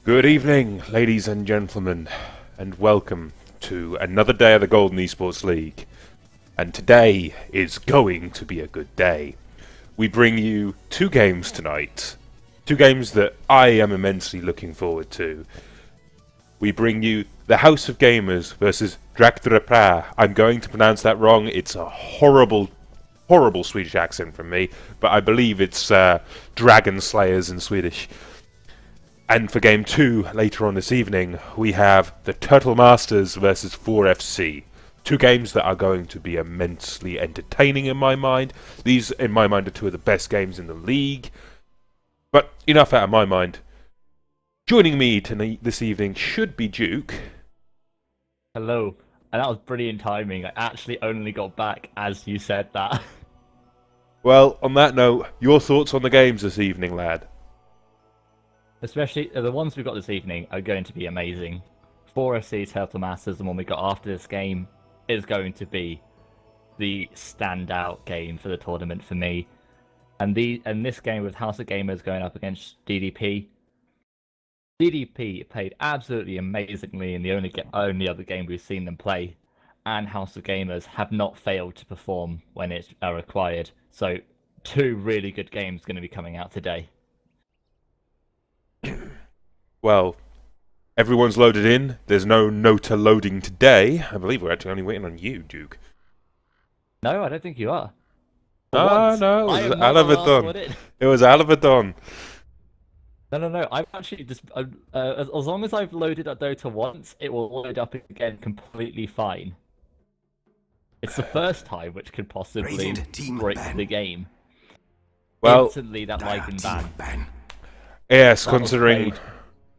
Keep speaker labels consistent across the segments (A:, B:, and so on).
A: Good evening, ladies and gentlemen, and welcome to another day of the Golden Esports League. And today is going to be a good day. We bring you two games tonight. Two games that I am immensely looking forward to. We bring you the House of Gamers versus Drakdräpare. I'm going to pronounce that wrong. It's a horrible Swedish accent from me, but I believe it's Dragon Slayers in Swedish. And for Game 2, later on this evening, we have the Turtle Masters versus 4FC. Two games that are going to be immensely entertaining in my mind. These, in my mind, are two of the best games in the league. But enough out of my mind. Joining me this evening should be Duke.
B: Hello. And that was brilliant timing. I actually only got back as you said that.
A: Well, on that note, your thoughts on the games this evening, lad?
B: Especially the ones we've got this evening are going to be amazing. 4FC Turtle Masters, the one we got after this game, is going to be the standout game for the tournament for me. And this game with House of Gamers going up against DDP. DDP played absolutely amazingly in the only other game we've seen them play, and House of Gamers have not failed to perform when it's required. So two really good games going to be coming out today.
A: Well, everyone's loaded in. There's no Nota loading today. I believe we're actually only waiting on you, Duke.
B: No, I don't think you are.
A: No, it was Alabadon. It was Alabadon.
B: No. I'm actually just as long as I've loaded up Dota once, it will load up again completely fine. It's the first time which could possibly break the game.
A: Well,
B: instantly that Lycan ban.
A: Yes, considering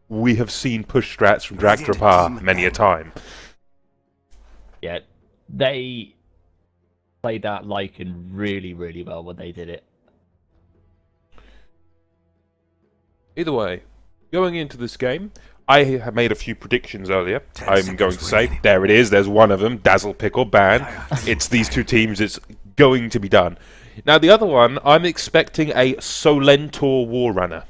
A: we have seen push strats from Drakdräpare many a time.
B: Yeah, they played that Lycan really, really well when they did it.
A: Either way, going into this game, I have made a few predictions earlier. I'm going to say, there it is, there's one of them, Dazzle Pickle ban. It's these two teams, it's going to be done. Now the other one, I'm expecting a Solentor Warrunner.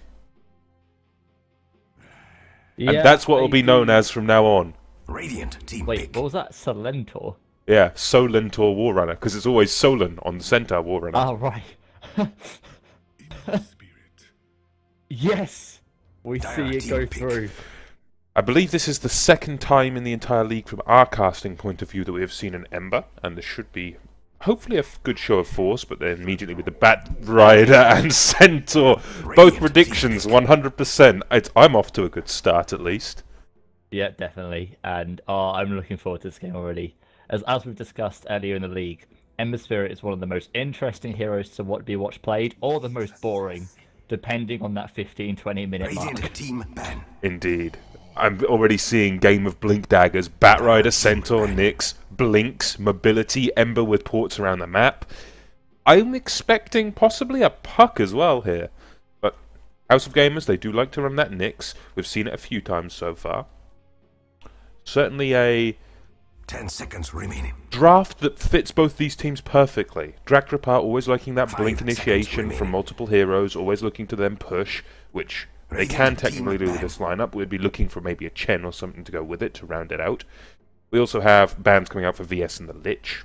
A: And that's what will be known as from now on.
C: Radiant team
B: Wait,
C: pick.
B: what was that? Solentor?
A: Yeah, Solentor Warrunner, because it's always Solon on the center Warrunner.
B: Oh, right. Yes! We see it go through.
A: I believe this is the second time in the entire league from our casting point of view that we have seen an Ember, and there should be hopefully a good show of force, but then immediately with the Bat Rider and Centaur, both predictions 100%. I'm off to a good start at least.
B: Yeah, definitely. And I'm looking forward to this game already. As we've discussed earlier in the league, Ember Spirit is one of the most interesting heroes to watch played, or the most boring, depending on that 15-20 minute mark.
C: Team ban.
A: Indeed. I'm already seeing Game of Blink Daggers, Bat Rider, Centaur, Nyx, Blinks, Mobility, Ember with ports around the map. I'm expecting possibly a Puck as well here. But House of Gamers, they do like to run that Nyx. We've seen it a few times so far. Certainly a
C: 10 seconds remaining.
A: draft that fits both these teams perfectly. Drakdräpare always liking that Blink initiation from multiple heroes, always looking to them push, which they can technically do with this lineup. We'd be looking for maybe a Chen or something to go with it to round it out. We also have bans coming out for VS and the Lich.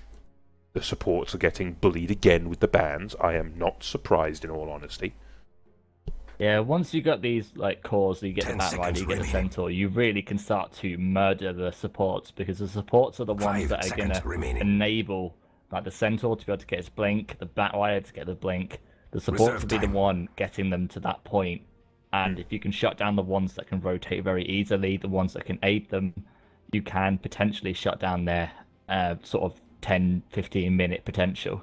A: The supports are getting bullied again with the bans. I am not surprised in all honesty.
B: Yeah, once you got these cores, you get the Bat Rider, you get the Centaur, you really can start to murder the supports, because the supports are the ones that are going to enable the Centaur to be able to get its blink, the Bat Rider to get the blink. The supports will be the one getting them to that point. And if you can shut down the ones that can rotate very easily, the ones that can aid them, you can potentially shut down their sort of 10-15 minute potential.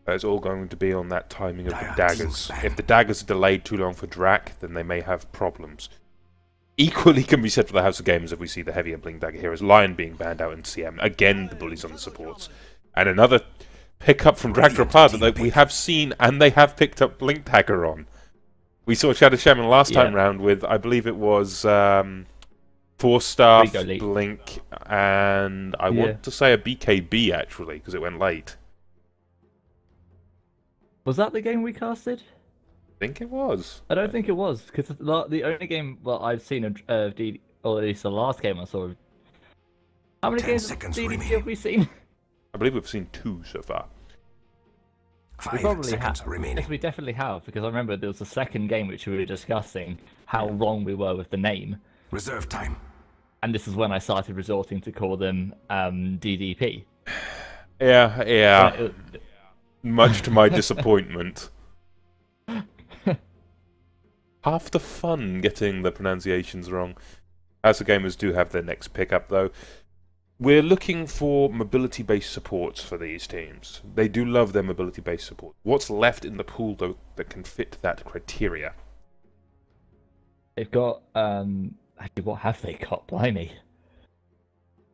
A: It's all going to be on that timing of the daggers. If the daggers are delayed too long for Drak, then they may have problems. Equally can be said for the House of Gamers if we see the heavier Blink Dagger heroes. Lion being banned out in CM. Again, the bullies on the supports. And another pickup from Drakdräpare that we have seen, and they have picked up Blink Dagger on. We saw Shadow Shaman last time round with, I believe it was 4-star, Blink, and I want to say a BKB actually, because it went late.
B: Was that the game we casted?
A: think it was.
B: I don't think it was, because the only game I've seen of DD, or at least the last game I saw of... How many
C: 10
B: games of
C: seconds
B: DDP
C: remaining.
B: have we seen?
A: I believe we've seen 2 so far.
B: We
C: 5
B: probably
C: seconds
B: have.
C: remaining.
B: Yes, we definitely have, because I remember there was a second game which we were discussing how wrong we were with the name.
C: Reserve time.
B: And this is when I started resorting to call them DDP.
A: Yeah. Much to my disappointment. Half the fun getting the pronunciations wrong. As the gamers do have their next pickup, though. We're looking for mobility-based supports for these teams. They do love their mobility-based support. What's left in the pool, though, that can fit that criteria?
B: They've got... Actually, what have they got? Blimey.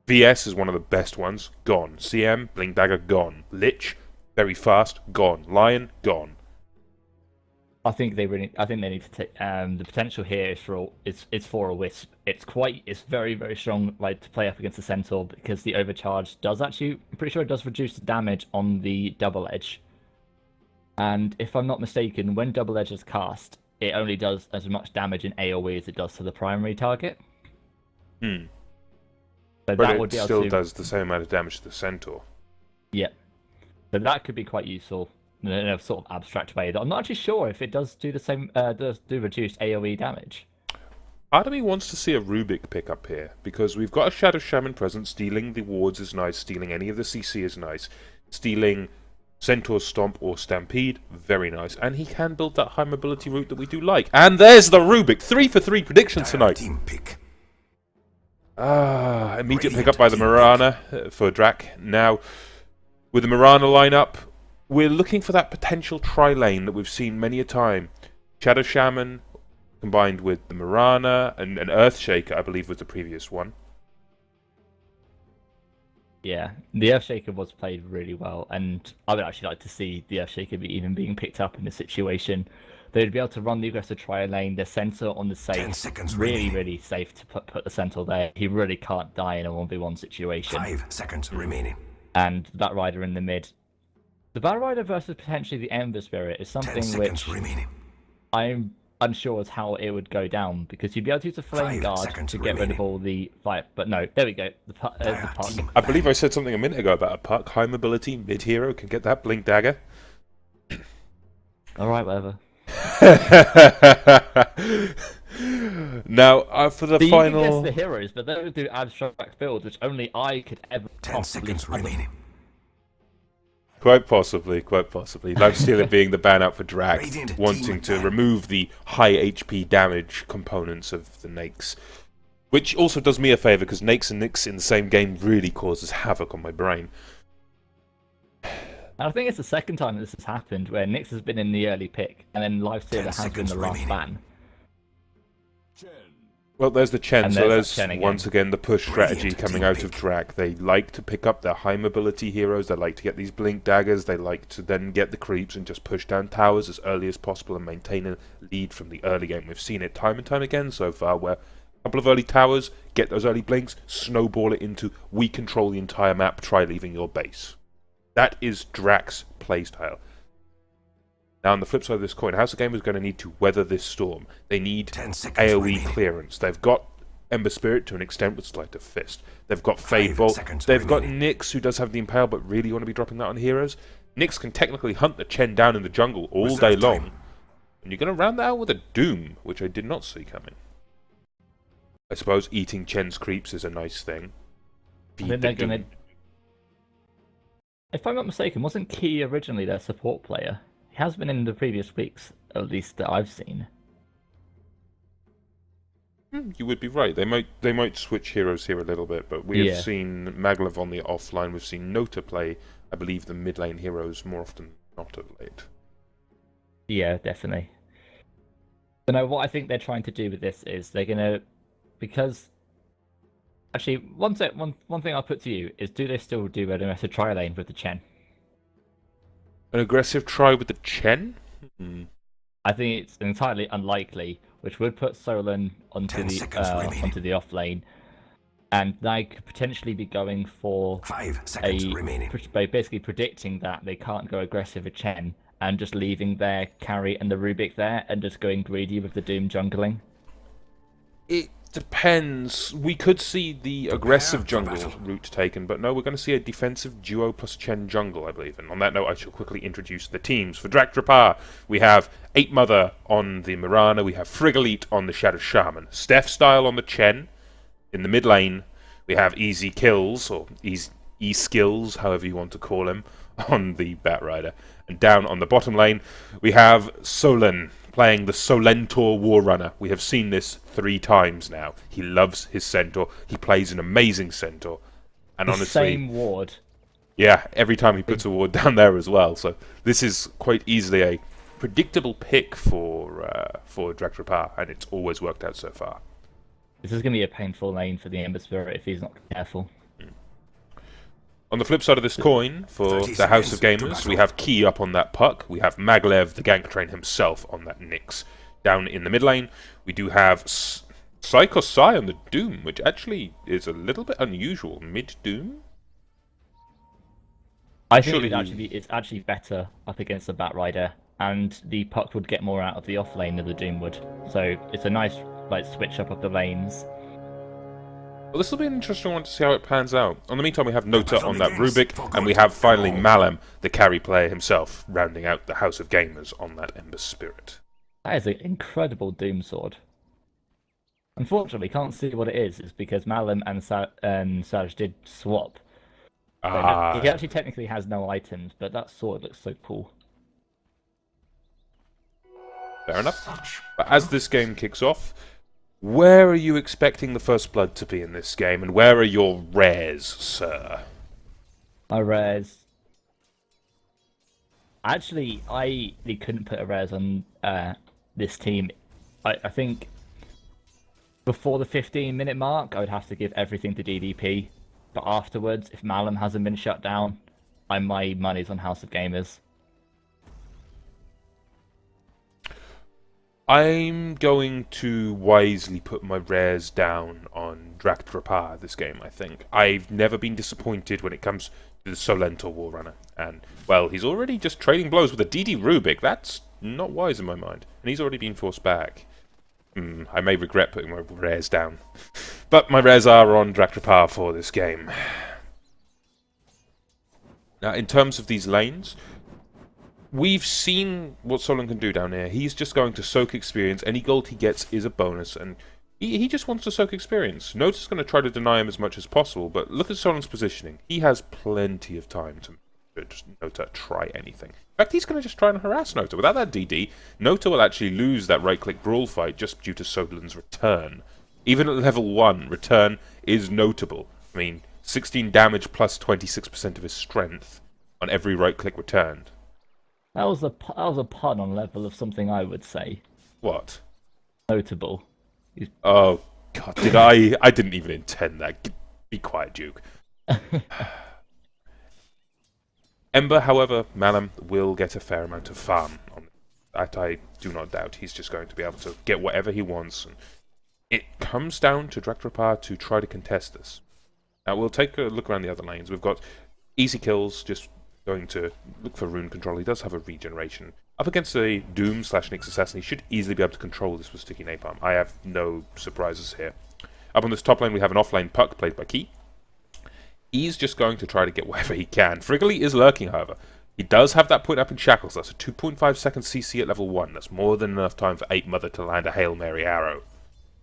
A: VS is one of the best ones. Gone. CM, Blink Dagger, gone. Lich, very fast, gone. Lion, gone.
B: I think they need to take the potential here is for a Wisp. It's very, very strong like to play up against the Centaur because the overcharge does actually, I'm pretty sure it does reduce the damage on the double edge. And if I'm not mistaken, when double edge is cast, it only does as much damage in AoE as it does to the primary target.
A: Hmm.
B: So
A: But
B: that
A: it
B: would be able
A: still
B: to,
A: does the same amount of damage to the Centaur.
B: yeah. So that could be quite useful in a sort of abstract way. That I'm not actually sure if it does do the same, does do reduced AoE damage.
A: Part of me wants to see a Rubik pick up here, because we've got a Shadow Shaman present. Stealing the wards is nice, stealing any of the CC is nice, stealing Centaur Stomp or Stampede, very nice, and he can build that high mobility route that we do like. And there's the Rubik! 3 for 3 predictions tonight!
C: Team pick.
A: Immediate pick up by the Mirana for Drak. Now, with the Mirana lineup, we're looking for that potential tri-lane that we've seen many a time. Shadow Shaman combined with the Mirana, and an Earthshaker, I believe, was the previous one.
B: Yeah, the Earthshaker was played really well, and I would actually like to see the Earthshaker even being picked up in this situation. They'd be able to run the aggressive tri lane, the Centaur on the
C: 10
B: safe,
C: seconds
B: really,
C: remaining.
B: really safe to put the Centaur there. He really can't die in a 1v1 situation.
C: 5 seconds remaining.
B: And that Rider in the mid. The Battle Rider versus potentially the Ember Spirit is
C: 10
B: something
C: seconds
B: which
C: remaining.
B: I'm unsure as how it would go down, because you'd be able to use a Flame
C: 5
B: Guard
C: seconds
B: to get rid
C: remaining.
B: of all the fight. But no, there we go. The puck.
C: Team
A: I believe I said something a minute ago about a puck. High mobility, mid-hero, can get that Blink Dagger.
B: Alright, whatever.
A: Now, for the
B: So
A: final...
B: you can guess the heroes, but they would do abstract builds, which only I could ever
C: 10
B: possibly
C: seconds
B: fathom.
C: remaining.
A: Quite possibly, quite possibly. Lifestealer being the ban out for Drak,
C: Radiant
A: wanting
C: team
A: to
C: ban.
A: remove the high HP damage components of the Nakes. Which also does me a favour, because Nakes and Nyx in the same game really causes havoc on my brain.
B: And I think it's the second time this has happened, where Nyx has been in the early pick, and then
C: 10
B: Lifestealer has been
C: seconds
B: the last
C: remaining.
B: ban.
A: Well, there's the Chen,
B: And
A: so
B: there's
A: there's
B: that Chen again.
A: once again the push strategy
C: Brilliant
A: coming
C: team
A: out of
C: pick.
A: Drak. They like to pick up their high mobility heroes, they like to get these blink daggers, they like to then get the creeps and just push down towers as early as possible and maintain a lead from the early game. We've seen it time and time again so far, where a couple of early towers, get those early blinks, snowball it into we control the entire map, try leaving your base. That is Drak's playstyle. Now, on the flip side of this coin, House of Gamers going to need to weather this storm. They need
C: 10 seconds
A: AoE
C: remaining.
A: clearance. They've got Ember Spirit to an extent with Sleight of Fist. They've got
C: 5
A: Fade Bolt.
C: seconds
A: They've got
C: remaining.
A: Nyx, who does have the Impale, but really want to be dropping that on heroes. Nyx can technically hunt the Chen down in the jungle all
C: Reserve
A: day
C: time.
A: long. And you're going to round that out with a Doom, which I did not see coming. I suppose eating Chen's creeps is a nice thing.
B: I
A: Feed
B: think
A: the
B: they're gonna...
A: Doom.
B: If I'm not mistaken, wasn't Key originally their support player? He has been in the previous weeks, at least that I've seen.
A: You would be right. They might switch heroes here a little bit, but we have
B: Yeah.
A: seen Maglev on the offline. We've seen Nota play, I believe, the mid lane heroes more often than not of late.
B: Yeah, definitely. But no, what I think they're trying to do with this is they're gonna, because actually, one thing I'll put to you is, do they still do an aggressive tri lane with the Chen?
A: An aggressive try with the Chen?
B: I think it's entirely unlikely, which would put Solon
C: 10
B: onto
C: seconds remaining.
B: the off lane, and they could potentially be going for
C: 5 seconds remaining.
B: by basically predicting that they can't go aggressive with Chen, and just leaving their carry and the Rubik there and just going greedy with the Doom jungling?
A: It depends. We could see the aggressive
C: for
A: jungle
C: battle.
A: route taken, but no, we're going to see a defensive duo plus Chen jungle, I believe. And on that note, I shall quickly introduce the teams. For Drakdräpare, we have 8 Mother on the Mirana, we have Frigalite on the Shadow Shaman, Steph Style on the Chen. In the mid lane, we have Easy Kills, or E-Skills, however you want to call him, on the Bat Rider. And down on the bottom lane, we have Solen playing the Solentor Warrunner. We have seen this 3 times now. He loves his Centaur. He plays an amazing Centaur. And
B: The
A: honestly,
B: same ward.
A: yeah, every time he puts a ward down there as well. So this is quite easily a predictable pick for Drakdräpare, and it's always worked out so far.
B: This is going to be a painful lane for the Ember Spirit if he's not careful.
A: On the flip side of this coin, for
C: 30
A: the House of
C: seconds to
A: Gamers,
C: battle.
A: we have Key up on that Puck, we have Maglev, the Gank Train himself, on that Nyx. Down in the mid lane, we do have Psycho Psy on the Doom, which actually is a little bit unusual. Mid-Doom?
B: I think
A: Surely
B: it's actually better up against the Bat Rider, and the Puck would get more out of the off lane than the Doom would. So it's a nice switch up of the lanes.
A: Well, this will be an interesting one to see how it pans out. In the meantime, we have Nota
C: Battle
A: on that
C: begins.
A: Rubik,
C: For
A: and we
C: good.
A: have finally
C: Come on.
A: Malem, the carry player himself, rounding out the House of Gamers on that Ember Spirit.
B: That is an incredible Doom sword. Unfortunately, can't see what it is. It's because Malum and Saj did swap. He actually technically has no items, but that sword looks so cool.
A: Fair enough. But as this game kicks off, where are you expecting the first blood to be in this game, and where are your rares, sir?
B: My rares. Actually, I really couldn't put a rares on this team. I think before the 15-minute mark, I would have to give everything to DDP. But afterwards, if Malum hasn't been shut down, my money's on House of Gamers.
A: I'm going to wisely put my rares down on Drakdräpare this game, I think. I've never been disappointed when it comes to the Solentor Warrunner. And, well, he's already just trading blows with a DD Rubik. That's not wise in my mind. And he's already been forced back. I may regret putting my rares down. But my rares are on Drakdräpare for this game. Now, in terms of these lanes, we've seen what Solon can do down here. He's just going to soak experience. Any gold he gets is a bonus, and he just wants to soak experience. Nota's going to try to deny him as much as possible, but look at Solon's positioning. He has plenty of time to just Nota try anything. In fact, he's going to just try and harass Nota. Without that DD, Nota will actually lose that right-click brawl fight just due to Solon's return. Even at level 1, return is notable. I mean, 16 damage plus 26% of his strength on every right-click returned.
B: That was a pun on level of something I would say.
A: What?
B: Notable.
A: Oh, God, did I? I didn't even intend that. Be quiet, Duke. Ember, however, Malum will get a fair amount of farm on that. I do not doubt. He's just going to be able to get whatever he wants. And it comes down to Drakdräpare to try to contest this. Now, we'll take a look around the other lanes. We've got Easy Kills, just going to look for rune control. He does have a regeneration. Up against a Doom / Nyx Assassin, he should easily be able to control this with Sticky Napalm. I have no surprises here. Up on this top lane, we have an offlane Puck played by Key. He's just going to try to get whatever he can. Frigalite is lurking, however. He does have that point up in Shackles. That's a 2.5 second CC at level 1. That's more than enough time for 8 Mother to land a Hail Mary arrow.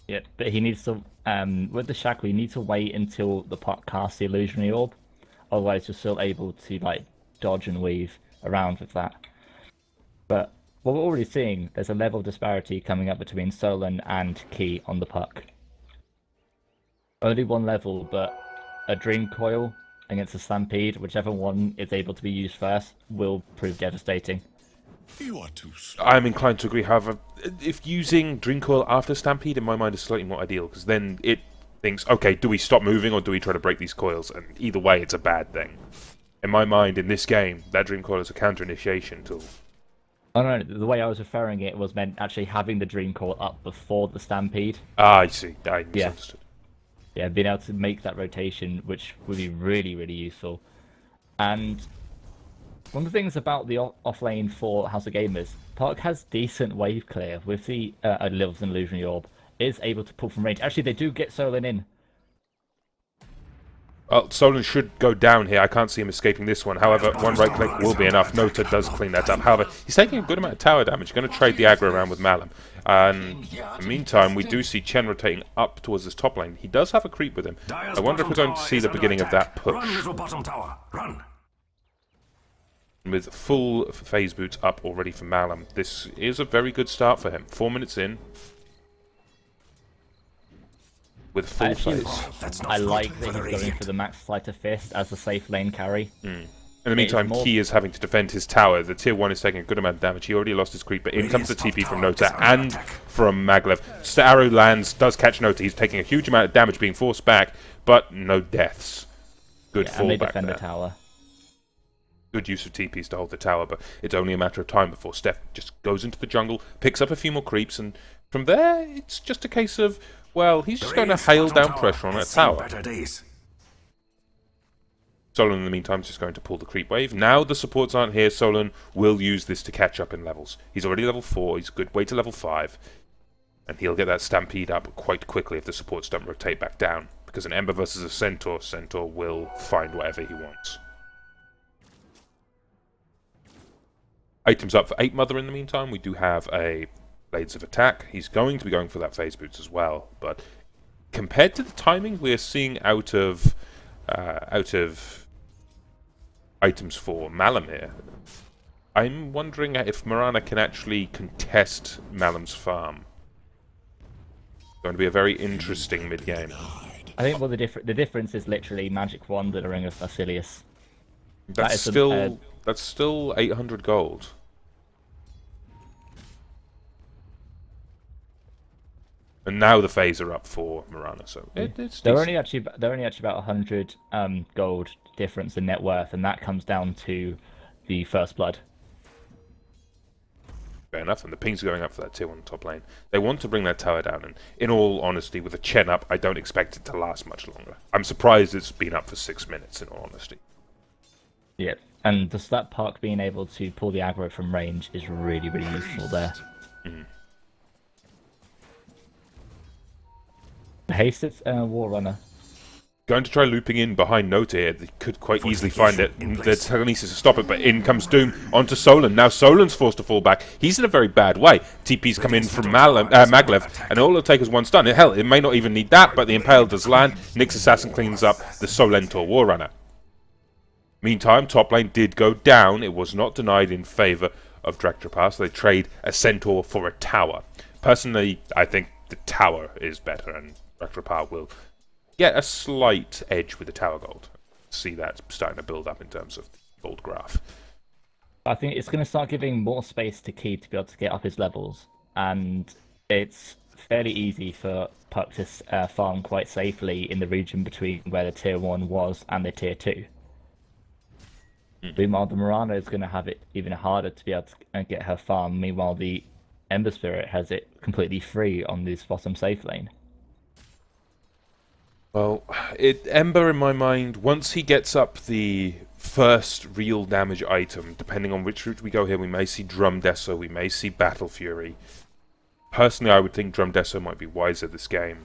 B: Yeah, but he needs to, with the Shackle, you need to wait until the Puck casts the Illusionary Orb. Otherwise, you're still able to, dodge and weave around with that. But what we're already seeing, there's a level disparity coming up between Solon and Key on the Puck. Only one level, but a Dream Coil against a Stampede, whichever one is able to be used first, will prove devastating.
C: You are too slow.
A: I'm inclined to agree, however, if using Dream Coil after Stampede, in my mind, is slightly more ideal, because then it thinks, okay, do we stop moving or do we try to break these coils? And either way, it's a bad thing. In my mind, in this game, that Dream Coil is a counter-initiation tool.
B: Oh no, the way I was referring it was meant actually having the Dream Coil up before the Stampede.
A: Ah, I see. I misunderstood.
B: Yeah, being able to make that rotation, which would be really, really useful. And One of the things about the off lane for House of Gamers, Park has decent wave clear with the Levels and Illusionary Orb. Is able to pull from range. Actually, they do get Solon in.
A: Well, Solon should go down here. I can't see him escaping this one. However, one right click will be enough. Nota does clean that up. However, he's taking a good amount of tower damage. Going to trade the aggro around with Malum. And in the meantime, we do see Chen rotating up towards this top lane. He does have a creep with him. I wonder if we're going to see the beginning of that push.
D: Run, little bottom tower, run!
A: With full phase boots up already for Malum. This is a very good start for him. 4 minutes in. With full phase.
B: I like that he's going for the Max Flight of Fist as a safe lane carry.
A: In the meantime, Key is having to defend his tower. The tier 1 is taking a good amount of damage. He already lost his creep, but in comes the TP from Nota and from Maglev. Arrow lands, does catch Nota. He's taking a huge amount of damage, being forced back, but no deaths. Good fallback
B: and they defend
A: there.
B: the tower.
A: Good use of TPs to hold the tower, but it's only a matter of time before Steph just goes into the jungle, picks up a few more creeps, and from there, it's just a case of, well, he's just going to hail down pressure on that tower. Solon, in the meantime, is just going to pull the creep wave. Now the supports aren't here, Solon will use this to catch up in levels. He's already level 4, he's a good way to level 5, and he'll get that Stampede up quite quickly if the supports don't rotate back down, because an Ember versus a Centaur, Centaur will find whatever he wants. Items up for 8 Mother in the meantime. We do have a Blades of Attack. He's going to be going for that phase boots as well, but compared to the timing we're seeing out of items for Malum here, I'm wondering if Mirana can actually contest Malum's farm. It's going to be a very interesting mid-game.
B: I think the difference is literally Magic Wand and a Ring of Basilius.
A: That's still 800 gold. And now the phase are up for Mirana, so it's
B: they're only actually about 100 gold difference in net worth, and that comes down to the First Blood.
A: Fair enough, and the pings are going up for that tier 1 top lane. They want to bring that tower down, and in all honesty, with a Chen up, I don't expect it to last much longer. I'm surprised it's been up for 6 minutes, in all honesty.
B: Yeah, and just that Park being able to pull the aggro from range is really, really useful there. Hasted War Runner.
A: Going to try looping in behind Nota here. They could quite easily find it. The telekinesis to stop it, but in comes Doom onto Solon. Now Solon's forced to fall back. He's in a very bad way. TP's come in from Maglev, and all it'll take is one stun. Hell, it may not even need that, but the Impale does land. Nyx Assassin cleans up the Solentor War Runner. Meantime, top lane did go down. It was not denied in favour of Drakdräpare, so they trade a Centaur for a tower. Personally, I think the tower is better, and Drakdräpare will get a slight edge with the tower gold. See that starting to build up in terms of the gold graph.
B: I think it's going to start giving more space to Key to be able to get up his levels, and it's fairly easy for Puck to farm quite safely in the region between where the tier 1 was and the tier 2. Meanwhile, the Mirana is going to have it even harder to be able to get her farm. Meanwhile, the Ember Spirit has it completely free on this bottom safe lane.
A: Well, Ember, in my mind, once he gets up the first real damage item, depending on which route we go here, we may see Drum Deso, we may see Battle Fury. Personally, I would think Drum Deso might be wiser this game.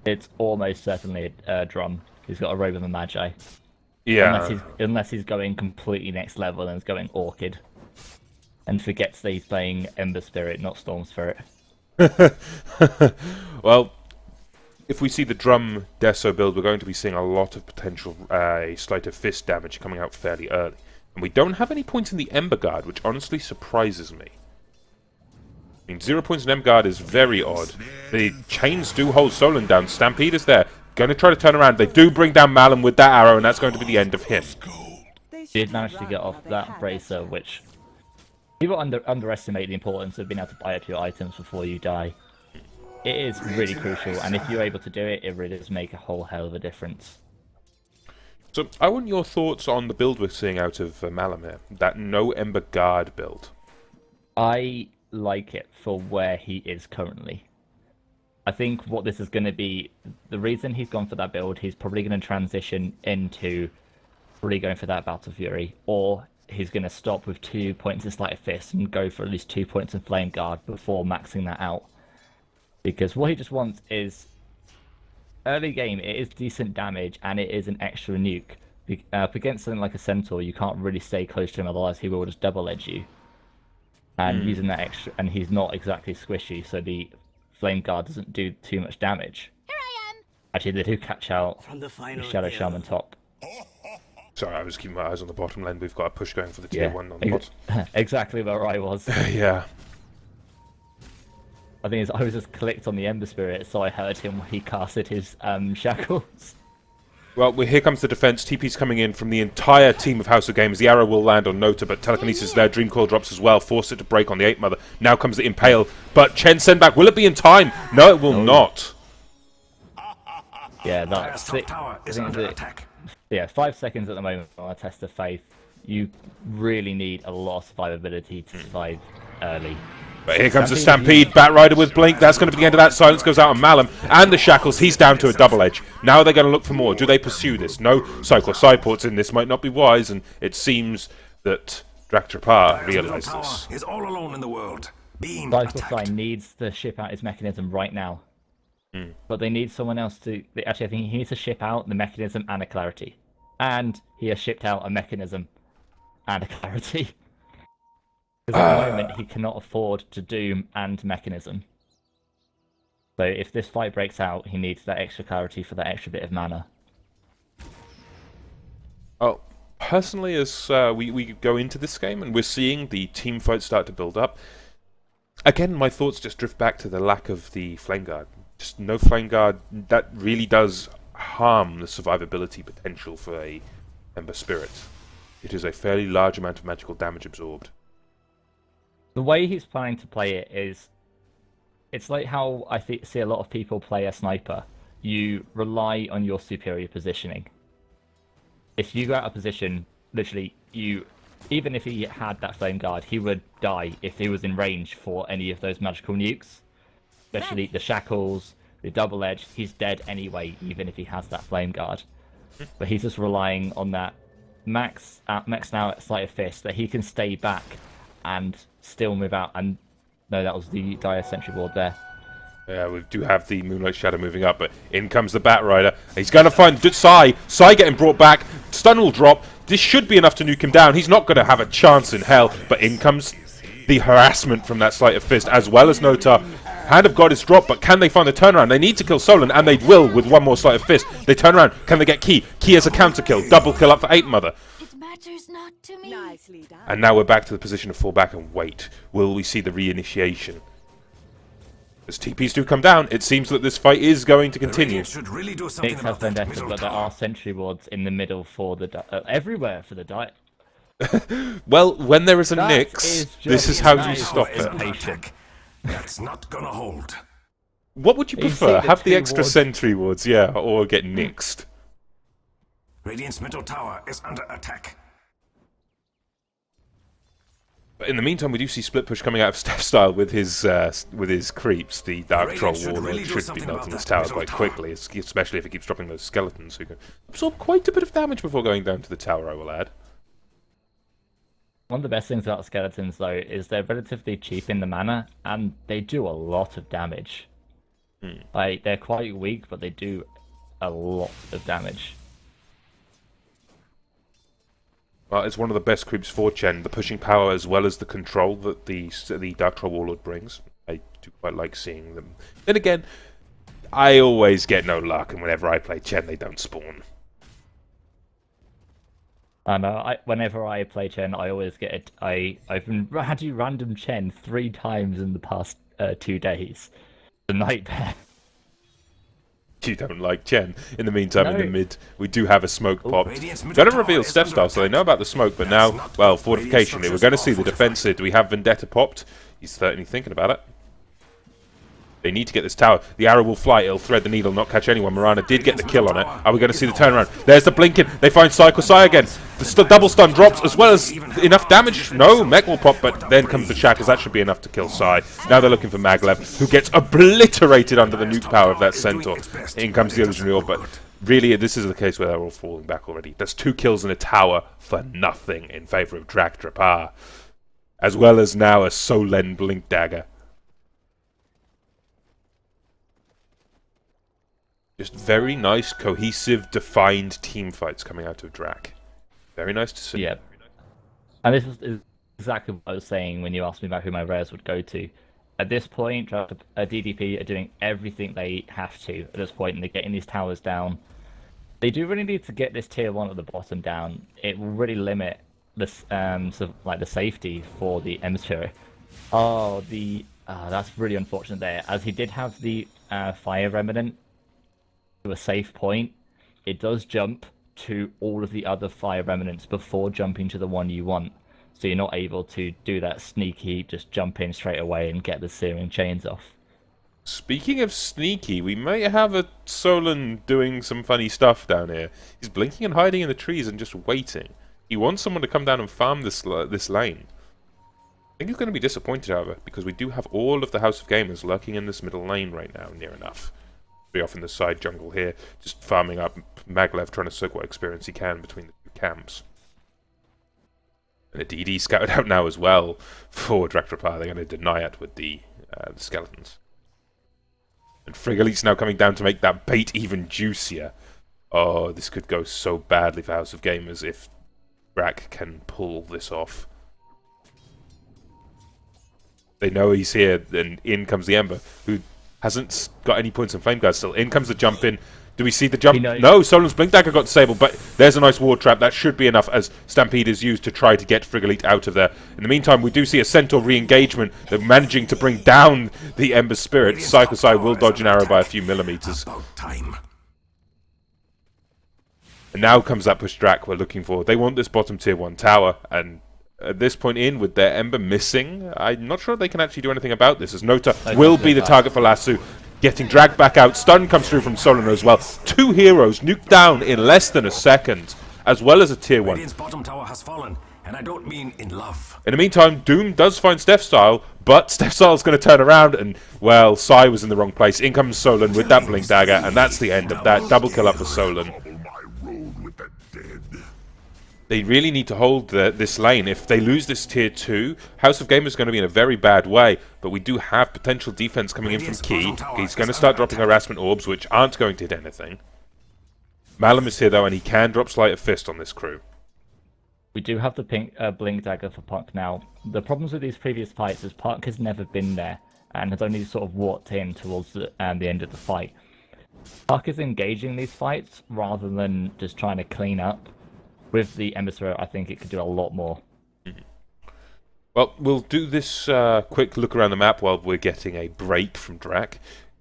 B: It's almost certainly a Drum. He's got a Robe of the Magi.
A: Yeah.
B: Unless he's going completely next level and is going Orchid. And forgets that he's playing Ember Spirit, not Storm Spirit.
A: Well, if we see the Drum Deso build, we're going to be seeing a lot of potential Sleight of Fist damage coming out fairly early. And we don't have any points in the Ember Guard, which honestly surprises me. I mean, 0 points in Ember Guard is very odd. The chains do hold Solon down. Stampede is there. Going to try to turn around. They do bring down Malum with that arrow, and that's going to be the end of him.
B: He did manage to get off that bracer, which people underestimate the importance of being able to buy up your items before you die. It is really crucial, and if you're able to do it, it really does make a whole hell of a difference.
A: So, I want your thoughts on the build we're seeing out of Malum here. That no Ember Guard build.
B: I like it for where he is currently. I think what this is going to be, the reason he's gone for that build, he's probably going to transition into probably going for that Battle Fury, or he's going to stop with 2 points in Sleight of Fist and go for at least 2 points in Flame Guard before maxing that out. Because what he just wants is, early game, it is decent damage and it is an extra nuke. Up against something like a Centaur, you can't really stay close to him, otherwise he will just double edge you. And using that extra, and he's not exactly squishy, so the Flame Guard doesn't do too much damage.
D: Here I am.
B: Actually, they do catch out
E: From the
B: the
E: final
B: Shadow
E: kill.
B: Shaman top.
A: Sorry, I was keeping my eyes on the bottom lane. We've got a push going for the tier 1 on the bot.
B: Exactly where I was.
A: Yeah.
B: I think I was just clicked on the Ember Spirit, so I heard him when he casted his shackles.
A: Well, here comes the defense. TP's coming in from the entire team of House of Games. The arrow will land on Nota, but Telekinesis there. Dream Coil drops as well. Force it to break on the 8 Mother. Now comes the Impale. But Chen send back. Will it be in time? No, it will not.
B: Yeah, that's
E: Top tower is under attack.
B: Yeah, 5 seconds at the moment on a test of faith. You really need a lot of survivability to survive early.
A: But here comes the Stampede. Batrider with Blink. That's going to be the end of that. Silence goes out on Malum. And the Shackles. He's down to a double edge. Now they're going to look for more. Do they pursue this? No. Cyclo Cyports in this might not be wise. And it seems that Drakdräpare realised this.
E: Is all alone in the world. Being
B: Cycle
E: attacked.
B: needs to ship out his mechanism right now. But they need someone else to... Actually, I think he needs to ship out the mechanism and a clarity. And he has shipped out a mechanism and a clarity. Because at the moment, he cannot afford to Doom and Mechanism. So if this fight breaks out, he needs that extra clarity for that extra bit of mana.
A: Oh, personally, as we go into this game and we're seeing the team fight start to build up, again, my thoughts just drift back to the lack of the Flame Guard. Just no Flame Guard, that really does harm the survivability potential for a Ember Spirit. It is a fairly large amount of magical damage absorbed.
B: The way he's planning to play it is, it's like how I see a lot of people play a sniper. You rely on your superior positioning. If you go out of position, literally, even if he had that Flame Guard, he would die if he was in range for any of those magical nukes. Especially the Shackles, the Double Edge, he's dead anyway, even if he has that Flame Guard. But he's just relying on that max now at Sleight of Fist, that he can stay back and still move out. And no, that was the Dire Sentry Ward there.
A: Yeah, we do have the Moonlight Shadow moving up, but in comes the Batrider. He's going to find Sai. Sai getting brought back. Stun will drop. This should be enough to nuke him down. He's not going to have a chance in hell, but in comes the harassment from that Sleight of Fist, as well as Nota. Hand of God is dropped, but can they find the turnaround? They need to kill Solon, and they will with one more Sleight of Fist. They turn around. Can they get Key? Key has a counter kill. Double kill up for 8 Mother.
D: It matters not to me.
F: Nicely done.
A: And now we're back to the position of fall back and wait. Will we see the reinitiation? As TPs do come down, it seems that this fight is going to continue.
E: Should really do something
B: Nyx has
E: about that
B: Vendetta,
E: middle
B: but there
E: tower.
B: are Sentry Wards in the middle for the... everywhere for the Dire.
A: Well, when there is a
B: That
A: Nyx,
B: is
A: this is
B: just
A: how you
B: nice.
A: stop
E: Is
A: it.
E: under attack. That's not gonna hold.
A: What would you
B: You see
A: prefer?
B: the
A: Have the
B: two
A: extra
B: wards.
A: sentry wards, yeah, or get nixed?
E: Radiant's middle tower is under attack.
A: But in the meantime, we do see Split Push coming out of Steph Style with his creeps. The Dark
E: Radiant
A: Troll
E: should
A: Warlord
E: really do
A: should be
E: something
A: melting
E: about
A: this
E: that
A: tower
E: middle
A: quite
E: tower.
A: quickly, especially if it keeps dropping those skeletons who can absorb quite a bit of damage before going down to the tower, I will add.
B: One of the best things about Skeletons, though, is they're relatively cheap in the mana, and they do a lot of damage. Like, they're quite weak, but they do a lot of damage.
A: Well, it's one of the best creeps for Chen, the pushing power as well as the control that the Dark Troll Warlord brings. I do quite like seeing them. Then again, I always get no luck, and whenever I play Chen, they don't spawn.
B: And whenever I play Chen, I always get it. I've been had you random Chen 3 times in the past 2 days. It's a nightmare.
A: You don't like Chen. In the meantime, in the
B: No.
A: mid, we do have a smoke popped.
E: Radiant's middle
A: Gonna
E: tower
A: reveal
E: is
A: Steph
E: under
A: Style, so they
E: attack.
A: know about the smoke, but
E: That's
A: now,
E: not
A: well,
E: radiant
A: fortification. We're
E: structures
A: going to
E: are
A: see the
E: fortified.
A: defensive. Do we have Vendetta popped? He's certainly thinking about it. They need to get this tower. The arrow will fly. It'll thread the needle, not catch anyone. Mirana did get the kill on it. Are we going to see the turnaround? There's the blinking. They find Psycho Psy again. The double stun drops as well as enough damage. No, Mech will pop, but then comes the Shackles. That should be enough to kill Psy. Now they're looking for Maglev, who gets obliterated under the nuke power of that Centaur. In comes the illusionary orb, but really, this is the case where they're all falling back already. There's 2 kills in a tower for nothing in favour of Drakdräpare, as well as now a Solen Blink Dagger. Just very nice, cohesive, defined team fights coming out of Drak. Very nice to see.
B: Yeah. And this is exactly what I was saying when you asked me about who my rares would go to. At this point, DDP are doing everything they have to at this point, and they're getting these towers down. They do really need to get this tier 1 at the bottom down. It will really limit this, sort of like the safety for the Emsphere. Oh, that's really unfortunate there, as he did have the Fire Remnant to a safe point. It does jump to all of the other Fire Remnants before jumping to the one you want. So you're not able to do that sneaky, just jump in straight away and get the Searing Chains off.
A: Speaking of sneaky, we might have a Solen doing some funny stuff down here. He's blinking and hiding in the trees and just waiting. He wants someone to come down and farm this lane. I think he's going to be disappointed, however, because we do have all of the House of Gamers lurking in this middle lane right now, near enough. Be off in the side jungle here, just farming up Maglev, trying to soak what experience he can between the 2 camps. And a DD scouted out now as well for Drakdräpare. They're going to deny it with the skeletons. And Frigolit's now coming down to make that bait even juicier. Oh, this could go so badly for House of Gamers if Drak can pull this off. They know he's here, and in comes the Ember, who hasn't got any points in Flame Guard still. In comes the jump in. Do we see the jump? No, Solen's Blink Dagger got disabled, but there's a nice ward trap. That should be enough as Stampede is used to try to get Frigolit out of there. In the meantime, we do see a Centaur re-engagement. They're managing to bring down the Ember Spirit. Psychosai will dodge an arrow by a few millimeters. And now comes that push Drak we're looking for. They want this bottom tier 1 tower, and at this point in, with their Ember missing, I'm not sure they can actually do anything about this, as Nota will be the target for Lasso. Getting dragged back out. Stun comes through from Solen as well. 2 heroes nuked down in less than a second, as well as a tier 1.
E: Radiant's bottom tower has fallen, and I don't mean in love.
A: In the meantime, Doom does find Stephstyle, but Stephstyle's going to turn around, and, well, Sai was in the wrong place. In comes Solen with that Blink Dagger, and that's the end of that. Double kill up for Solen. They really need to hold this lane. If they lose this tier 2, House of Gamers is going to be in a very bad way. But we do have potential defense coming in from Key. He's going to start dropping harassment orbs, which aren't going to hit anything. Malum is here, though, and he can drop Sleight of Fist on this crew.
B: We do have the pink Blink Dagger for Puck now. The problems with these previous fights is Puck has never been there, and has only sort of walked in towards the end of the fight. Puck is engaging these fights, rather than just trying to clean up. With the Emissary, I think it could do a lot more.
A: Well, we'll do this quick look around the map while we're getting a break from Drak.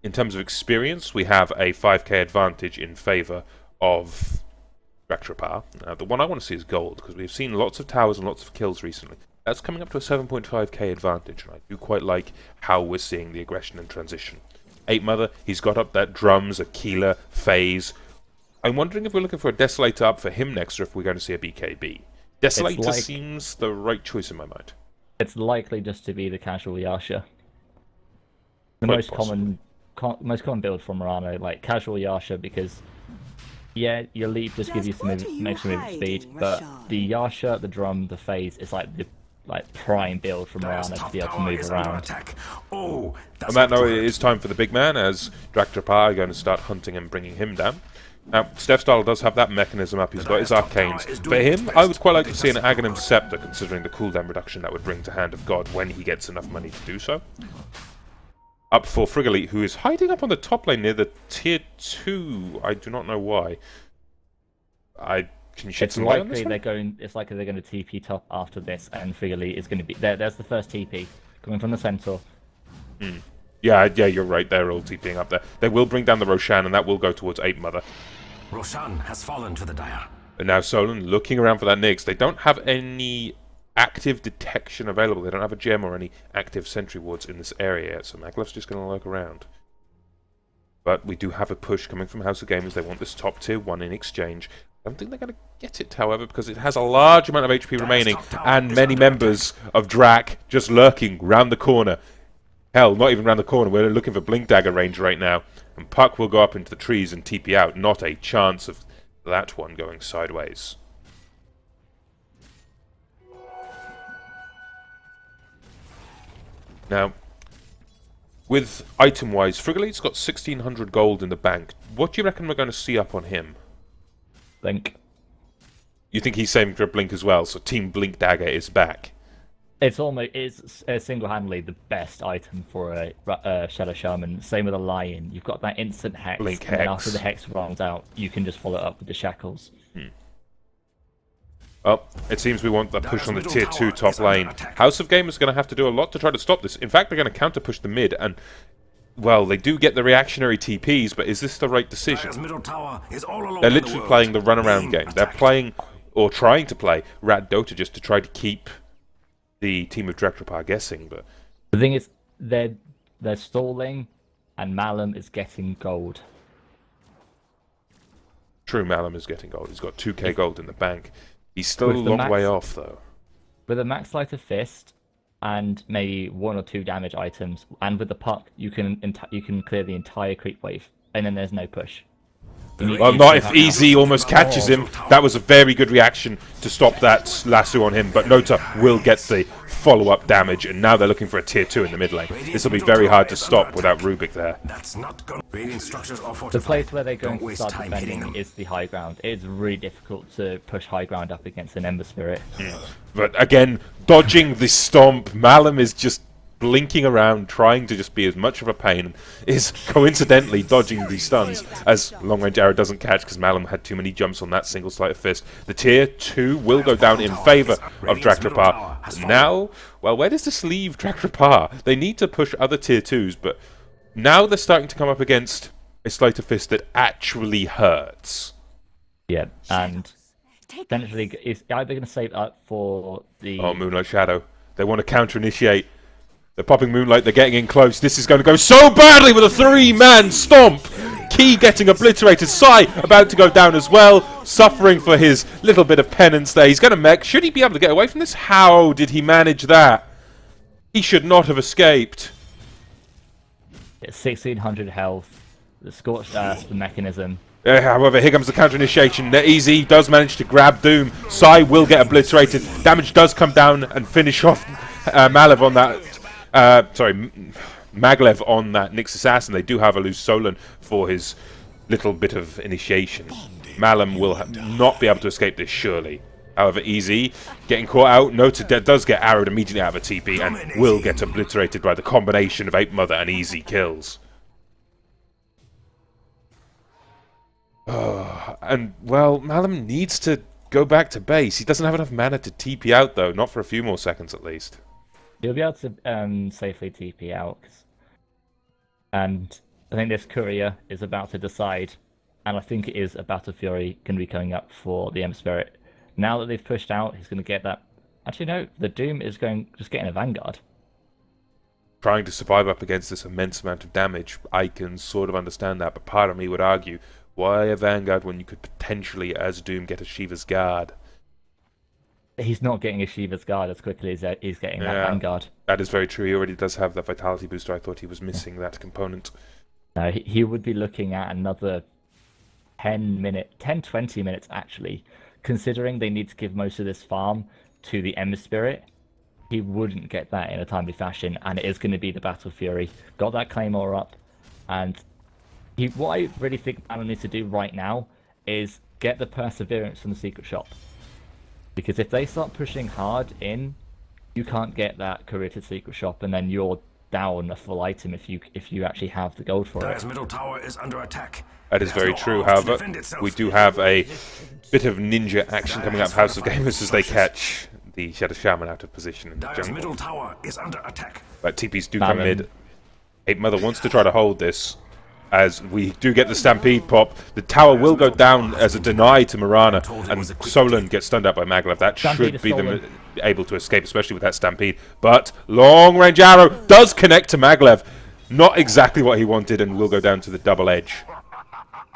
A: In terms of experience, we have a 5k advantage in favour of Drakdräpare. The one I want to see is gold, because we've seen lots of towers and lots of kills recently. That's coming up to a 7.5k advantage, and I do quite like how we're seeing the aggression and transition. 8 Mother, he's got up that drums, a Keeler, phase. I'm wondering if we're looking for a Desolator up for him next, or if we're going to see a BKB. Desolator seems the right choice in my mind.
B: It's likely just to be the casual Yasha. The most common build from Mirano, like casual Yasha, because yeah, your leap just gives you some extra movement speed, but the Yasha, the drum, the phase is like the prime build from Mirano to be able to move around.
E: On
A: that note, it is time for the big man, as Drakdräpare are going to start hunting and bringing him down. Now, Stephstyle does have that mechanism up, he's got his arcanes. For him, I would quite like to see an Aghanim Scepter, considering the cooldown reduction that would bring to Hand of God when he gets enough money to do so. Up for Frigolit, who is hiding up on the top lane near the tier 2. I do not know why. Can you shed some light on this one?
B: It's likely they're going to TP top after this, and Frigolit is going to be... There's the first TP, coming from the Centaur.
A: Yeah, you're right, they're all TPing up there. They will bring down the Roshan, and that will go towards 8 Mother.
E: Roshan has fallen to the Dire.
A: And now Solen looking around for that Nyx. They don't have any active detection available. They don't have a gem or any active sentry wards in this area yet, so Maglev's just going to lurk around. But we do have a push coming from House of Gamers. They want this top tier 1 in exchange. I don't think they're going to get it, however, because it has a large amount of HP remaining, and many members of Drak just lurking round the corner. Hell, not even around the corner. We're looking for Blink Dagger range right now. And Puck will go up into the trees and TP out. Not a chance of that one going sideways. Now, with item-wise, Frigolit's got 1,600 gold in the bank. What do you reckon we're going to see up on him?
B: Blink.
A: You think he's saving for a Blink as well, so Team Blink Dagger is back?
B: It's single-handedly the best item for a Shadow Shaman. Same with a Lion. You've got that instant Hex,
A: Blink
B: and then
A: Hex.
B: after the Hex runs out, you can just follow it up with the Shackles.
A: Oh, it seems we want that push on the tier 2 top lane. House of Gamers are going to have to do a lot to try to stop this. In fact, they're going to counter push the mid, and, well, they do get the reactionary TPs, but is this the right decision? They're literally playing the runaround game. They're playing, or trying to play, Rat Dota just to try to keep the team of Drakdräpare guessing, but...
B: The thing is, they're stalling, and Malum is getting gold.
A: True, Malum is getting gold. He's got 2k gold in the bank. He's still a long way off, though.
B: With a Max Sleight of Fist and maybe 1 or 2 damage items, and with the Puck, you can clear the entire creep wave, and then there's no push.
A: Well, not if Easy almost catches him. That was a very good reaction to stop that lasso on him, but Nota will get the follow-up damage, and now they're looking for a tier 2 in the mid lane. This will be very hard to stop without Rubik there.
B: The place where they're going to start defending is the high ground. It's really difficult to push high ground up against an Ember Spirit.
A: But again, dodging the stomp, Malum is just blinking around, trying to just be as much of a pain, is coincidentally dodging the stuns, as long range arrow doesn't catch because Malum had too many jumps on that single sleight of fist. The tier 2 will go down in favour of Drakdräpare. Now, well, where does this leave Drakdräpare? They need to push other tier 2s, but now they're starting to come up against a sleight of fist that actually hurts.
B: Yeah, and essentially is either going to save up for the...
A: Oh, Moonlight Shadow. They want to counter-initiate. They're popping Moonlight, they're getting in close. This is going to go so badly with a 3-man stomp! Key getting obliterated. Sai about to go down as well, suffering for his little bit of penance there. He's going to mech. Should he be able to get away from this? How did he manage that? He should not have escaped.
B: It's 1600 health, the Scorched Earth, the mechanism.
A: However, here comes the counter-initiation. Easy does manage to grab Doom. Sai will get obliterated. Damage does come down and finish off Malev on that... Maglev on that Nyx Assassin. They do have a loose Solon for his little bit of initiation. Malum will not be able to escape this, surely. However, Easy getting caught out. Nota does get arrowed immediately out of a TP and will get obliterated by the combination of Ape Mother and Easy kills. And, well, Malum needs to go back to base. He doesn't have enough mana to TP out, though. Not for a few more seconds, at least.
B: He'll be able to safely TP out. And I think this courier is about to decide, and I think it is a Battle Fury going to be coming up for the Ember Spirit. Now that they've pushed out, he's going to get that. Actually, no, the Doom is just getting a Vanguard.
A: Trying to survive up against this immense amount of damage, I can sort of understand that, but part of me would argue, why a Vanguard when you could potentially, as Doom, get a Shiva's Guard?
B: He's not getting a Shiva's Guard as quickly as he's getting that Vanguard.
A: That is very true. He already does have that Vitality booster. I thought he was missing that component.
B: No, he would be looking at another 20 minutes actually, considering they need to give most of this farm to the Ember Spirit. He wouldn't get that in a timely fashion, and it is going to be the Battle Fury. Got that Claymore up, and what I really think Alan needs to do right now is get the Perseverance from the Secret Shop. Because if they start pushing hard in, you can't get that courier to the Secret Shop, and then you're down a full item if you actually have the gold for it.
E: Middle tower is under attack.
A: That is very true. However, we do have a bit of ninja action coming up House of Gamers as they catch the Shadow Shaman out of position in the jungle.
E: Middle tower is under attack.
A: But TPs do come mid. Ape Mother wants to try to hold this. As we do get the Stampede pop, the tower will go down as a deny to Mirana, and Solon gets stunned out by Maglev. That should be them able to escape, especially with that Stampede. But long range arrow does connect to Maglev. Not exactly what he wanted, and will go down to the double edge.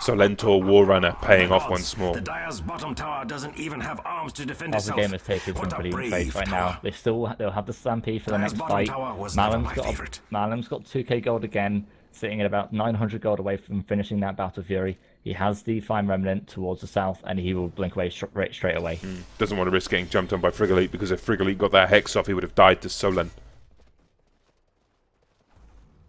A: Solentor War Runner paying off once more.
E: The Dire's bottom tower doesn't even have arms to defend
B: As the
E: itself.
B: game is taking some
E: What a
B: pretty
E: brave
B: place right
E: tower.
B: now. They'll have the Stampede for the
E: Dire's
B: next
E: bottom
B: fight.
E: tower was never my favorite.
B: Malam's got 2k gold again, sitting at about 900 gold away from finishing that Battle Fury. He has the Fine Remnant towards the south, and he will blink away straight away.
A: Doesn't want to risk getting jumped on by Frigolite, because if Frigolite got that Hex off, he would have died to Solen.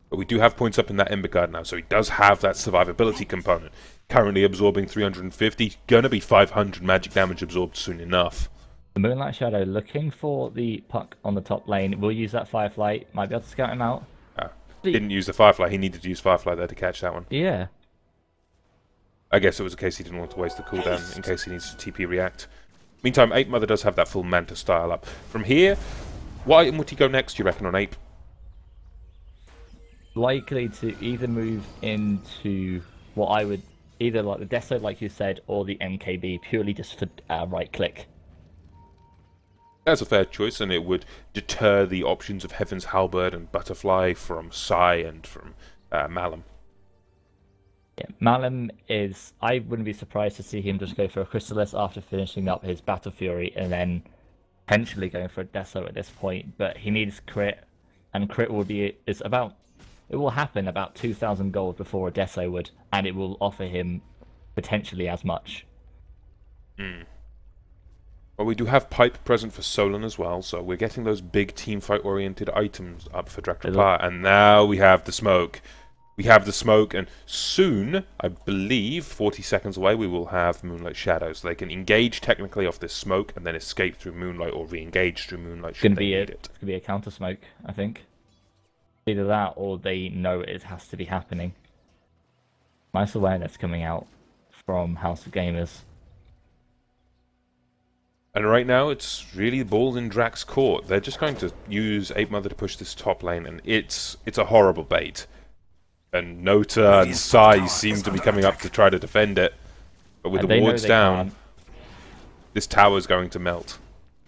A: But we do have points up in that Ember Guard now, so he does have that survivability component. Currently absorbing 350, gonna be 500 magic damage absorbed soon enough.
B: The Moonlight Shadow looking for the puck on the top lane. Will use that Firefly. Might be able to scout him out.
A: Didn't use the Firefly, he needed to use Firefly there to catch that one.
B: Yeah.
A: I guess it was a case he didn't want to waste the cooldown in case he needs to TP react. Meantime, Ape Mother does have that full Manta style up. From here, what item would he go next, do you reckon, on Ape?
B: Likely to either move into what I would either like the Deso, like you said, or the MKB, purely just for right click.
A: That's a fair choice, and it would deter the options of Heaven's Halberd and Butterfly from Sai and from Malum.
B: Yeah, Malum is. I wouldn't be surprised to see him just go for a Chrysalis after finishing up his Battle Fury, and then potentially going for a Deso at this point. But he needs crit, and crit will be is about. It will happen about 2,000 gold before a Deso would, and it will offer him potentially as much.
A: Well, we do have Pipe present for Solan as well, so we're getting those big teamfight oriented items up for Drakdräpare, and now we have the smoke. We have the smoke, and soon, I believe, 40 seconds away, we will have Moonlight Shadow, so they can engage technically off this smoke and then escape through Moonlight or re-engage through Moonlight should they need it.
B: It's gonna be a counter smoke, I think. Either that, or they know it has to be happening. Nice awareness coming out from House of Gamers.
A: And right now, it's really the ball in Drak's court. They're just going to use Ape Mother to push this top lane, and it's a horrible bait. And Nota and Sai seem to be coming up to try to defend it. But with the wards down, this tower's going to melt.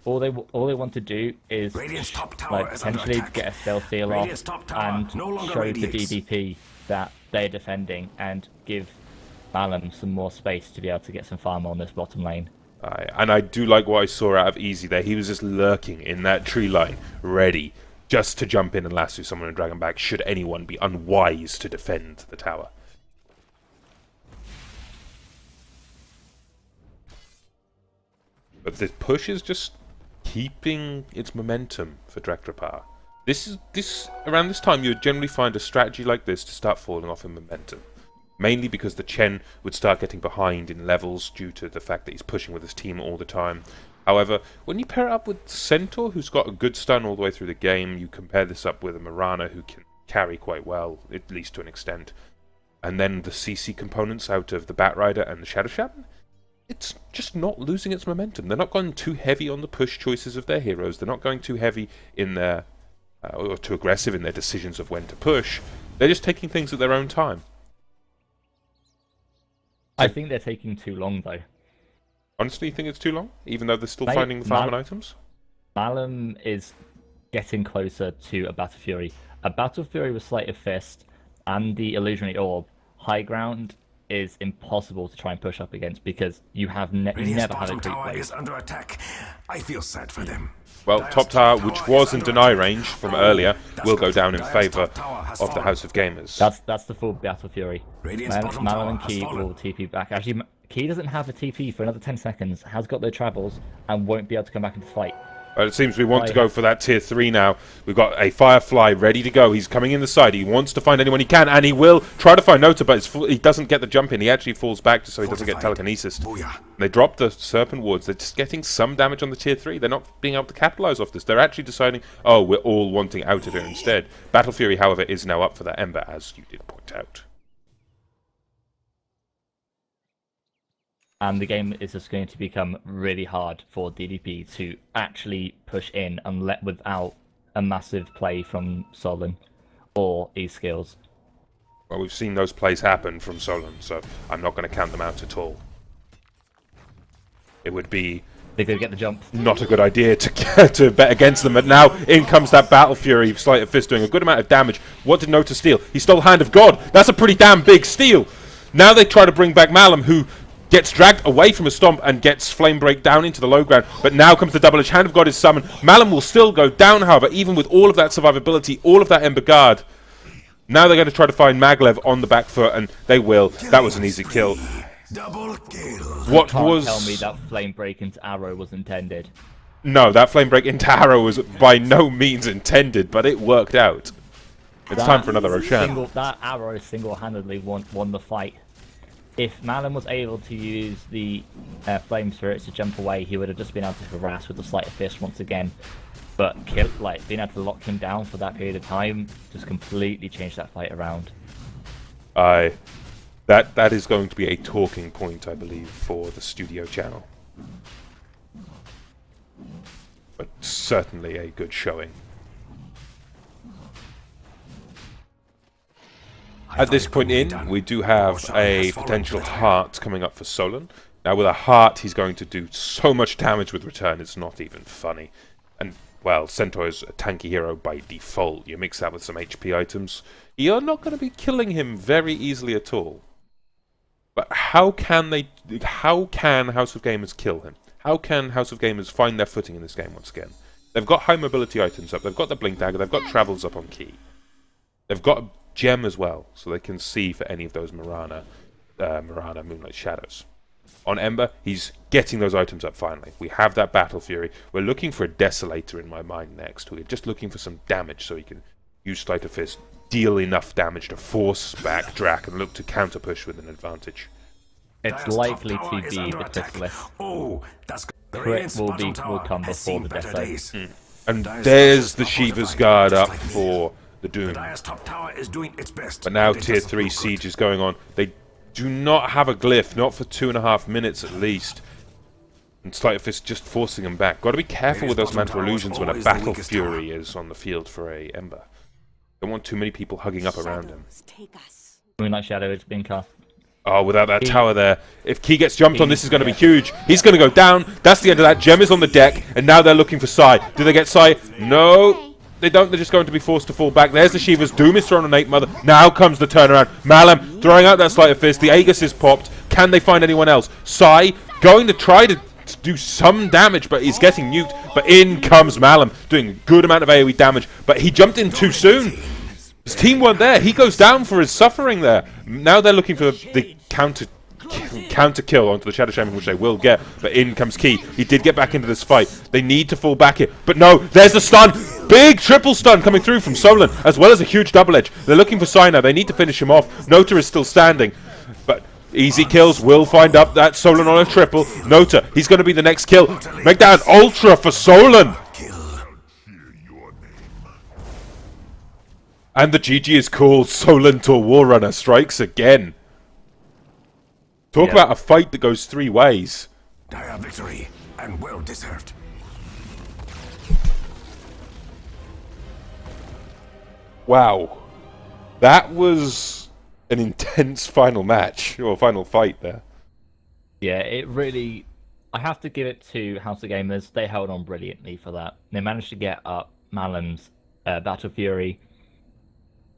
B: All they want to do is like potentially get a stealth steal off and show the DDP that they're defending and give Malum some more space to be able to get some farm on this bottom lane.
A: And I do like what I saw out of Easy there. He was just lurking in that tree line, ready just to jump in and lasso someone and drag him back should anyone be unwise to defend the tower. But the push is just keeping its momentum for Drakdräpare. Around this time, you would generally find a strategy like this to start falling off in momentum. Mainly because the Chen would start getting behind in levels due to the fact that he's pushing with his team all the time. However, when you pair it up with Centaur, who's got a good stun all the way through the game, you compare this up with a Mirana who can carry quite well, at least to an extent, and then the CC components out of the Batrider and the Shadow Shaman, it's just not losing its momentum. They're not going too heavy on the push choices of their heroes. They're not going too heavy in their, or too aggressive in their decisions of when to push. They're just taking things at their own time.
B: I think they're taking too long, though.
A: Honestly, you think it's too long? Even though they're still finding the farming items?
B: Malum is getting closer to a Battle Fury. A Battle Fury with Sleight of Fist and the Illusionary Orb, high ground is impossible to try and push up against because you have never had a creep wave.
E: Is under attack. I feel sad for them.
A: Well, top tower, which was in deny range from earlier, will go down in favour of the House of Gamers.
B: That's the full Battle Fury. Malum and Key will TP back. Actually, Key doesn't have a TP for another 10 seconds, has got their travels, and won't be able to come back into the fight.
A: Well, it seems we want to go for that tier 3 now. We've got a Firefly ready to go. He's coming in the side. He wants to find anyone he can, and he will try to find Nota, but he doesn't get the jump in. He actually falls back just so he doesn't get telekinesis. They drop the Serpent Wards. They're just getting some damage on the tier 3. They're not being able to capitalize off this. They're actually deciding, oh, we're all wanting out of here instead. Battle Fury, however, is now up for that Ember, as you did point out.
B: And the game is just going to become really hard for DDP to actually push in without a massive play from Solan or E-Skills.
A: Well, we've seen those plays happen from Solan, so I'm not going to count them out at all. It would be
B: They could get the jump.
A: not a good idea to bet against them, but now in comes that Battle Fury, Sleight of Fist doing a good amount of damage. What did Nota steal? He stole Hand of God. That's a pretty damn big steal. Now they try to bring back Malum, who gets dragged away from a stomp and gets flame break down into the low ground. But now comes the double edge. Hand of God is summoned. Malum will still go down, however, even with all of that survivability, all of that Ember Guard. Now they're going to try to find Maglev on the back foot, and they will. That was an easy kill.
E: Double kill.
A: What
B: Can't
A: was...
B: tell me that flame break into arrow was intended.
A: No, that flame break into arrow was by no means intended, but it worked out. It's time for another Roshan.
B: That arrow single-handedly won the fight. If Malum was able to use the flame spirits to jump away, he would have just been able to harass with the sleight of fist once again. But being able to lock him down for that period of time just completely changed that fight around.
A: That is going to be a talking point, I believe, for the studio channel. But certainly a good showing. At this point we do have a potential heart coming up for Solon. Now with a heart, he's going to do so much damage with return, it's not even funny. And, well, Centaur's a tanky hero by default. You mix that with some HP items, you're not going to be killing him very easily at all. But how can House of Gamers kill him? How can House of Gamers find their footing in this game once again? They've got high mobility items up, they've got the Blink Dagger, they've got Travels up on key. They've got a gem as well, so they can see for any of those Mirana Moonlight Shadows. On Ember, he's getting those items up finally. We have that Battle Fury. We're looking for a Desolator in my mind next. We're just looking for some damage so he can use Sleight of Fist, deal enough damage to force back Drak and look to counter push with an advantage.
B: It's likely to be the Chrysalis.
E: Oh, that's
B: Crit will come before the Deso.
A: And there's the Shiva's Guard up for the Doom.
E: top tower is doing its best.
A: But now Tier 3 Siege is going on. They do not have a glyph, not for 2.5 minutes at least. And Sleight of Fist just forcing them back. Got to be careful with those Mantle Illusions when a Battle Fury is on the field for a Ember. Don't want too many people hugging up around him.
B: Moonlight Shadow is being cast.
A: Oh, without that tower there. If Key gets jumped on, this is going to be huge. He's going to go down. That's the end of that. Gem is on the deck, and now they're looking for Sai. Do they get Sai? No. They don't. They're just going to be forced to fall back. There's the Shiva's. Doom is thrown on 8 Mother. Now comes the turnaround. Malum throwing out that Sleight of Fist. The Aegis is popped. Can they find anyone else? Sai going to try to do some damage, but he's getting nuked. But in comes Malum, doing a good amount of AoE damage. But he jumped in too soon. His team weren't there. He goes down for his suffering there. Now they're looking for the counter kill onto the Shadow Shaman, which they will get. But in comes Key. He did get back into this fight. They need to fall back here. But no, there's the stun. Big triple stun coming through from Solon, as well as a huge double edge. They're looking for Sai now. They need to finish him off. Nota is still standing. But easy kills will find up that Solon on a triple. Nota, he's going to be the next kill. Make that an ultra for Solon. And the GG is called. Solon to Warrunner strikes again. Talk about a fight that goes 3 ways.
E: Dire victory, and well deserved.
A: Wow. That was an intense final match, or final fight there.
B: Yeah, it really... I have to give it to House of Gamers. They held on brilliantly for that. They managed to get up Malum's Battle Fury,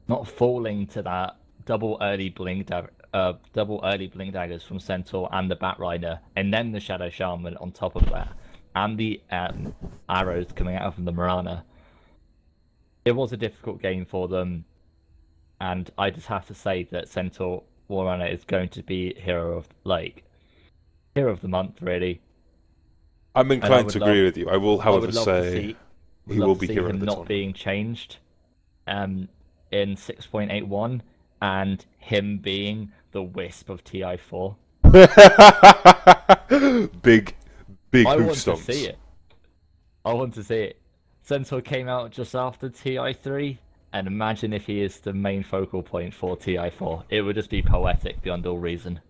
B: not falling to that double early blink daggers from Centaur and the Batrider, and then the Shadow Shaman on top of that, and the arrows coming out from the Mirana. It was a difficult game for them, and I just have to say that Centaur Warrunner is going to be hero of the month, really.
A: I'm inclined to agree with you. I will, however, say he will be hero of the
B: not
A: tournament.
B: being changed in 6.81, and him being the Wisp of TI4.
A: big
B: I
A: hoof
B: want
A: stomps.
B: to see it. I want to see it. Centaur came out just after TI3, and imagine if he is the main focal point for TI4. It would just be poetic beyond all reason.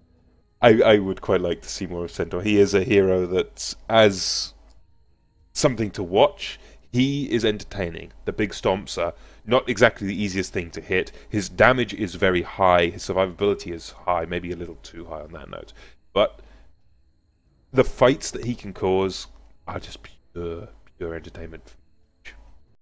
A: I would quite like to see more of Centaur. He is a hero that's, as something to watch, he is entertaining. The big stomps are not exactly the easiest thing to hit. His damage is very high. His survivability is high, maybe a little too high on that note. But the fights that he can cause are just pure entertainment.